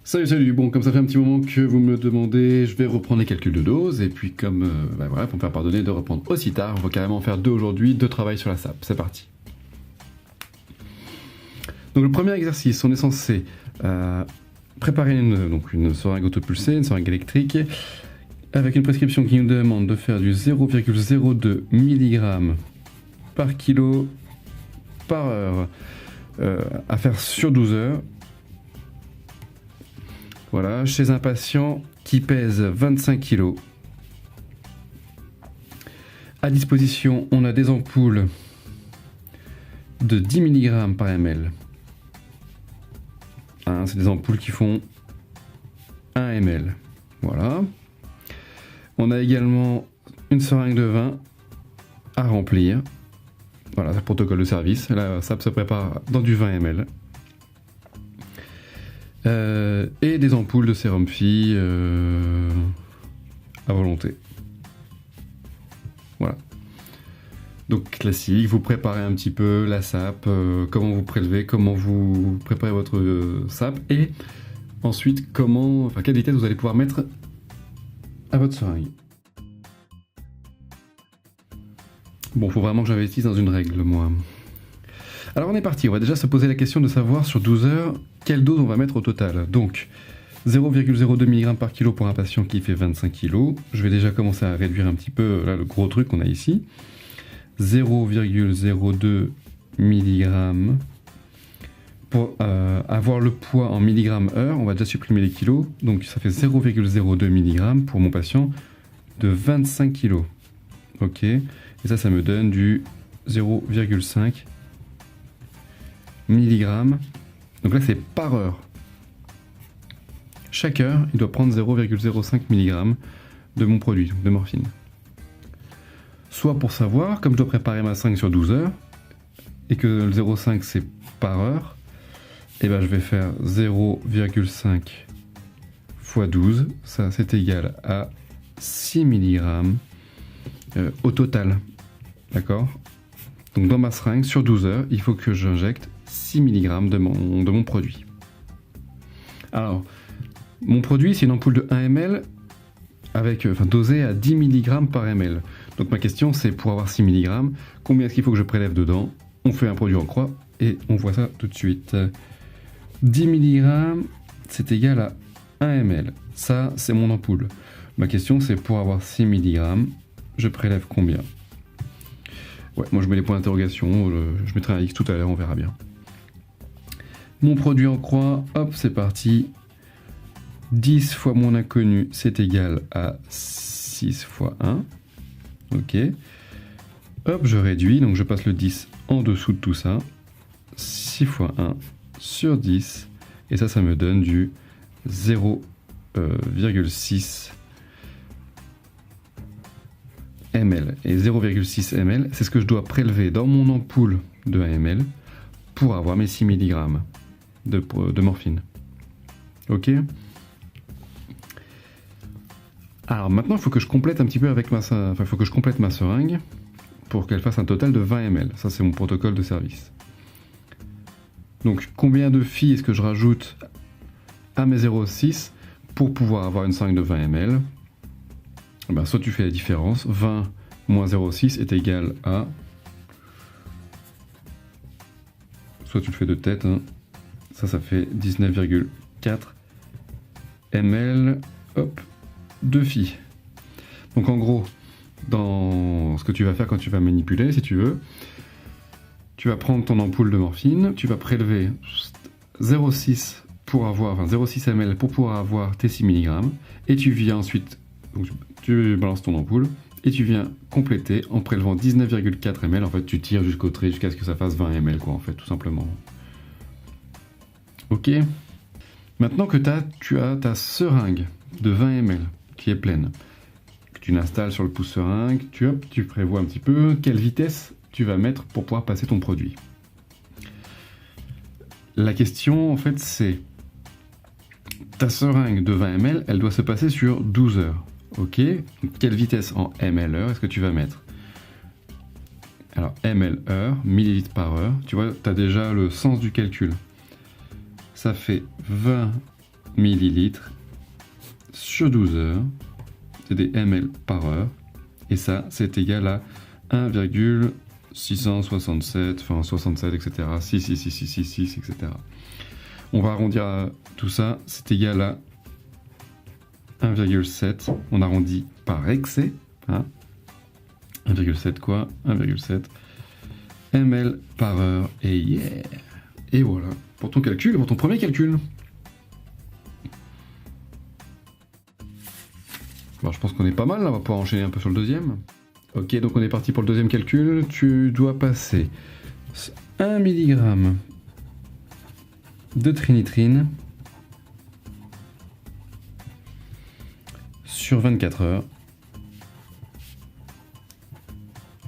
Salut, bon, comme ça fait un petit moment que vous me le demandez, je vais reprendre les calculs de dose, et puis comme, voilà, pour me faire pardonner de reprendre aussi tard, on va carrément faire deux aujourd'hui, deux travail sur la SAP, c'est parti. Donc le premier exercice, on est censé préparer une seringue autopulsée, une seringue électrique, avec une prescription qui nous demande de faire du 0,02 mg par kilo par heure, à faire sur 12 heures. Voilà, chez un patient qui pèse 25 kg. À disposition, on a des ampoules de 10 mg par ml. Hein, c'est des ampoules qui font 1 ml. Voilà. On a également une seringue de vin à remplir. Voilà, c'est le protocole de service. Là, ça se prépare dans du 20 ml. Et des ampoules de sérum Phi à volonté. Voilà. Donc classique, vous préparez un petit peu la SAP, comment vous prélevez, comment vous préparez votre SAP, et ensuite quelle vitesse vous allez pouvoir mettre à votre seringue. Bon, faut vraiment que j'investisse dans une règle, moi. Alors on est parti, on va déjà se poser la question de savoir sur 12 heures quelle dose on va mettre au total. Donc 0,02 mg par kilo pour un patient qui fait 25 kg. Je vais déjà commencer à réduire un petit peu là, le gros truc qu'on a ici. 0,02 mg pour avoir le poids en milligrammes heure. On va déjà supprimer les kilos. Donc ça fait 0,02 mg pour mon patient de 25 kg. Ok. Et ça me donne du 0,5 mg. Donc là, c'est par heure. Chaque heure, il doit prendre 0,05 mg de mon produit, de morphine. Soit pour savoir, comme je dois préparer ma seringue sur 12 heures, et que le 0,5 c'est par heure, et ben je vais faire 0,5 fois 12, ça c'est égal à 6 mg au total. D'accord ? Donc dans ma seringue, sur 12 heures, il faut que j'injecte 6 mg de mon produit. Alors, mon produit, c'est une ampoule de 1 ml dosée à 10 mg par ml. Donc ma question, c'est pour avoir 6 mg, combien est-ce qu'il faut que je prélève dedans? On fait un produit en croix et on voit ça tout de suite. 10 mg, c'est égal à 1 ml. Ça, c'est mon ampoule. Ma question, c'est pour avoir 6 mg, je prélève combien? Ouais, moi je mets les points d'interrogation, je mettrai un X tout à l'heure, on verra bien. Mon produit en croix, hop, c'est parti. 10 fois mon inconnu, c'est égal à 6 fois 1. Ok. Hop, je réduis, donc je passe le 10 en dessous de tout ça. 6 fois 1 sur 10. Et ça me donne du 0,6 ml. Et 0,6 ml, c'est ce que je dois prélever dans mon ampoule de 1 ml pour avoir mes 6 mg de morphine. Ok ? Alors maintenant, il faut que je complète un petit peu avec il faut que je complète ma seringue pour qu'elle fasse un total de 20 ml. Ça, c'est mon protocole de service. Donc, combien de Phi est-ce que je rajoute à mes 0,6 pour pouvoir avoir une seringue de 20 ml? Ben, soit tu fais la différence, 20 moins 0,6 est égal à... Soit tu le fais de tête, hein. Ça fait 19,4 ml, hop, de Phi. Donc en gros, dans ce que tu vas faire quand tu vas manipuler, si tu veux, tu vas prendre ton ampoule de morphine, tu vas prélever 0,6 0,6 ml pour pouvoir avoir tes 6 mg, et tu viens ensuite, donc tu balances ton ampoule, et tu viens compléter en prélevant 19,4 ml. En fait, tu tires jusqu'au trait jusqu'à ce que ça fasse 20 ml, quoi, en fait, tout simplement. Ok. Maintenant que tu as ta seringue de 20 ml qui est pleine, que tu l'installes sur le pouce seringue, tu prévois un petit peu quelle vitesse tu vas mettre pour pouvoir passer ton produit. La question, en fait, c'est ta seringue de 20 ml, elle doit se passer sur 12 heures. Ok. Quelle vitesse en ml heure est-ce que tu vas mettre? Alors, ml heure, millilitres par heure, tu vois, tu as déjà le sens du calcul. Ça fait 20 millilitres sur 12 heures. C'est des ml par heure. Et ça, c'est égal à 1,667, enfin 67, etc. 6, etc. On va arrondir à tout ça, c'est égal à 1,7. On arrondit par excès. Hein, 1,7 quoi? 1,7 ml par heure. Et yeah! Et voilà, pour ton calcul, pour ton premier calcul. Alors, je pense qu'on est pas mal là, on va pouvoir enchaîner un peu sur le deuxième. Ok, donc on est parti pour le deuxième calcul. Tu dois passer 1 mg de trinitrine sur 24 heures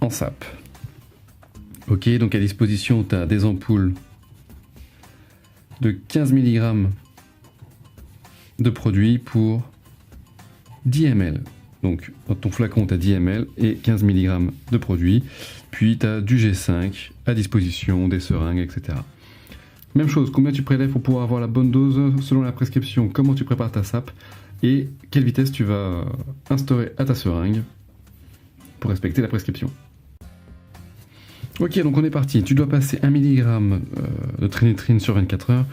en SAP. Ok, donc à disposition, tu as des ampoules de 15 mg de produit pour 10 ml. Donc dans ton flacon, tu as 10 ml et 15 mg de produit. Puis tu as du G5 à disposition, des seringues, etc. Même chose, combien tu prélèves pour pouvoir avoir la bonne dose selon la prescription, comment tu prépares ta SAP et quelle vitesse tu vas instaurer à ta seringue pour respecter la prescription. Ok, donc on est parti. Tu dois passer 1 mg de trinitrine sur 24 heures.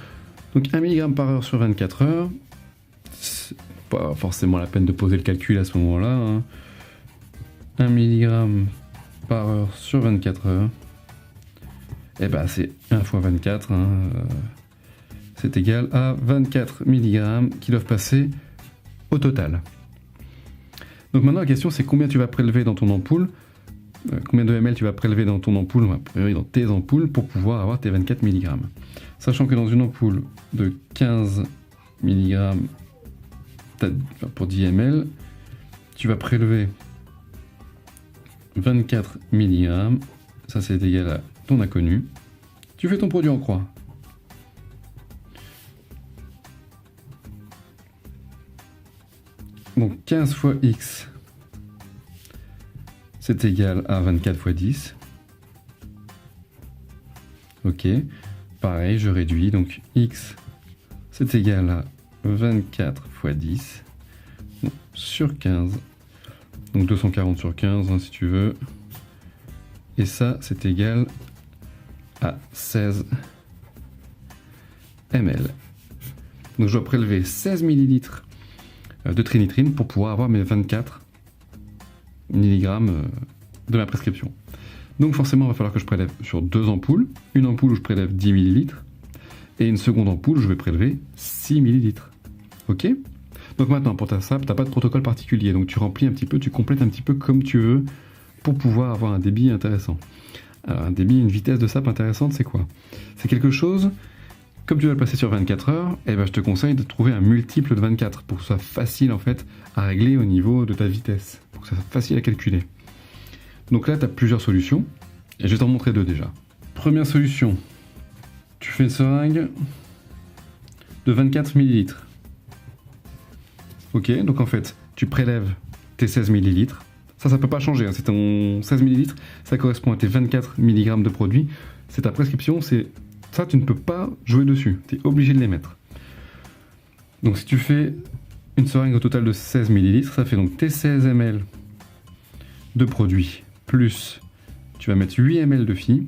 Donc 1 mg par heure sur 24 heures. C'est pas forcément la peine de poser le calcul à ce moment-là. Hein. 1 mg par heure sur 24 heures. Et ben c'est 1 fois 24. Hein. C'est égal à 24 mg qui doivent passer au total. Donc maintenant la question c'est combien tu vas prélever dans ton ampoule. Combien de ml tu vas prélever dans ton ampoule, a priori dans tes ampoules, pour pouvoir avoir tes 24 mg. Sachant que dans une ampoule de 15 mg pour 10 ml, tu vas prélever 24 mg, ça c'est égal à ton inconnu. Tu fais ton produit en croix. Donc 15 fois X, c'est égal à 24 fois 10. Ok. Pareil, je réduis. Donc X, c'est égal à 24 fois 10 sur 15. Donc 240 sur 15, hein, si tu veux. Et ça, c'est égal à 16 ml. Donc je dois prélever 16 ml de trinitrine pour pouvoir avoir mes 24 mg de ma prescription. Donc forcément, il va falloir que je prélève sur deux ampoules. Une ampoule où je prélève 10 ml et une seconde ampoule où je vais prélever 6 ml. Ok? Donc maintenant, pour ta SAP, tu n'as pas de protocole particulier. Donc tu remplis un petit peu, tu complètes un petit peu comme tu veux pour pouvoir avoir un débit intéressant. Alors un débit, une vitesse de SAP intéressante, c'est quoi? C'est quelque chose, comme tu vas le passer sur 24 heures, eh ben, je te conseille de trouver un multiple de 24 pour que ce soit facile en fait à régler au niveau de ta vitesse, pour que ça soit facile à calculer. Donc là, tu as plusieurs solutions, et je vais t'en montrer deux déjà. Première solution, tu fais une seringue de 24 ml. Ok, donc en fait, tu prélèves tes 16 ml. Ça peut pas changer, hein. C'est ton 16 ml, ça correspond à tes 24 mg de produit. C'est ta prescription, c'est ça, tu ne peux pas jouer dessus. Tu es obligé de les mettre. Donc si tu fais une seringue au total de 16 ml, ça fait donc tes 16 ml de produit, plus tu vas mettre 8 ml de phi,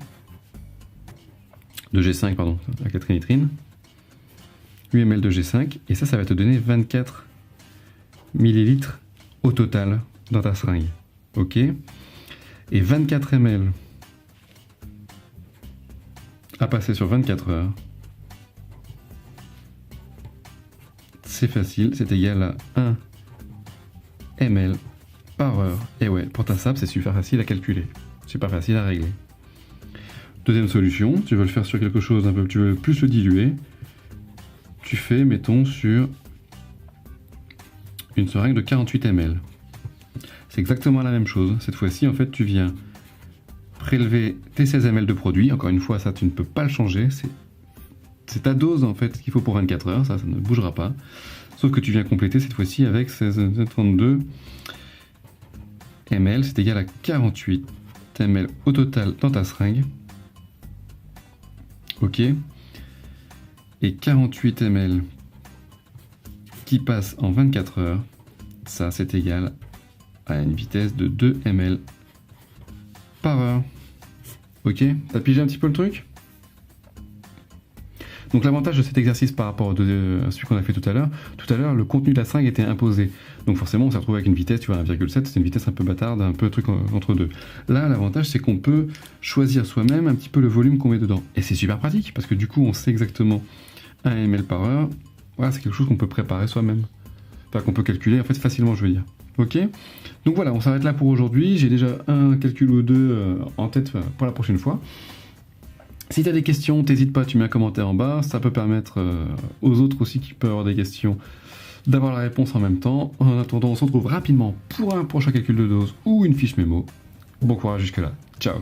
de G5, pardon, avec la trinitrine. 8 ml de G5, et ça va te donner 24 ml au total dans ta seringue. Ok? Et 24 ml à passer sur 24 heures, c'est facile, c'est égal à 1 ml par heure. Et ouais, pour ta SAP, c'est super facile à calculer, super facile à régler. Deuxième solution, tu veux le faire sur quelque chose un peu, tu veux plus le diluer, tu fais, mettons, sur une seringue de 48 ml. C'est exactement la même chose. Cette fois-ci, en fait, tu viens prélever tes 16 ml de produit. Encore une fois, ça, tu ne peux pas le changer. C'est ta dose, en fait, qu'il faut pour 24 heures. Ça ne bougera pas. Sauf que tu viens compléter cette fois-ci avec 32 ml. C'est égal à 48 ml au total dans ta seringue. Ok. Et 48 ml qui passe en 24 heures, ça c'est égal à une vitesse de 2 ml par heure. Ok, t'as pigé un petit peu le truc? Donc l'avantage de cet exercice par rapport à celui qu'on a fait tout à l'heure, le contenu de la seringue était imposé. Donc forcément on s'est retrouvé avec une vitesse, tu vois, 1,7, c'est une vitesse un peu bâtarde, un peu truc entre deux. Là, l'avantage c'est qu'on peut choisir soi-même un petit peu le volume qu'on met dedans. Et c'est super pratique, parce que du coup on sait exactement 1 ml par heure. Voilà, c'est quelque chose qu'on peut préparer soi-même. Enfin, qu'on peut calculer en fait facilement, je veux dire. Ok? Donc voilà, on s'arrête là pour aujourd'hui. J'ai déjà un calcul ou deux en tête pour la prochaine fois. Si tu as des questions, t'hésites pas, tu mets un commentaire en bas. Ça peut permettre aux autres aussi qui peuvent avoir des questions d'avoir la réponse en même temps. En attendant, on se retrouve rapidement pour un prochain calcul de dose ou une fiche mémo. Bon courage jusque là. Ciao!